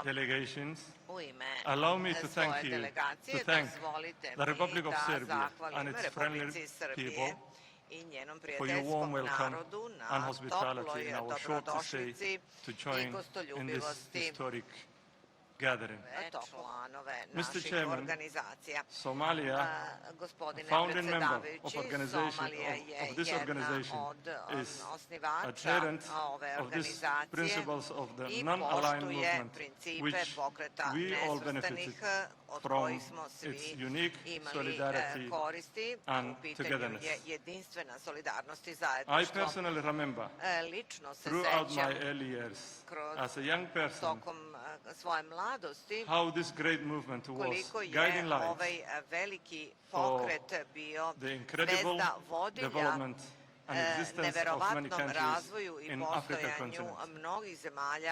delegations, u ime allow me to thank svoje you, delegacije, to thank dozvolite the Republic mi of da Serbia and zahvalim its Republici friendly Srbije people i njenom for your warm prijateljskom welcome narodu and na hospitality in toploj our short stay dobrodošlici to i join in this gostoljubivosti historic gathering. članove Mr. naših Chairman, organizacija. Somalia, Gospodine founding member of predsjedavajući, Somalija of this je jedna organization od is osnivača adherent ove of these organizacije principles of the i non-aligned poštuje movement, principe which pokreta we all nesvrstanih, benefited od from kojih smo its svi unique imali solidarity koristi. and U pitanju togetherness. je jedinstvena solidarnost i I zajedništvo. personally remember Lično se throughout my sećam early years kroz as a young person tokom svoje mladosti how this great movement was koliko guiding je lives ovaj veliki pokret bio the incredible zvezda vodilja development and existence of many neverovatnom countries razvoju i in African postojanju continent. mnogih zemalja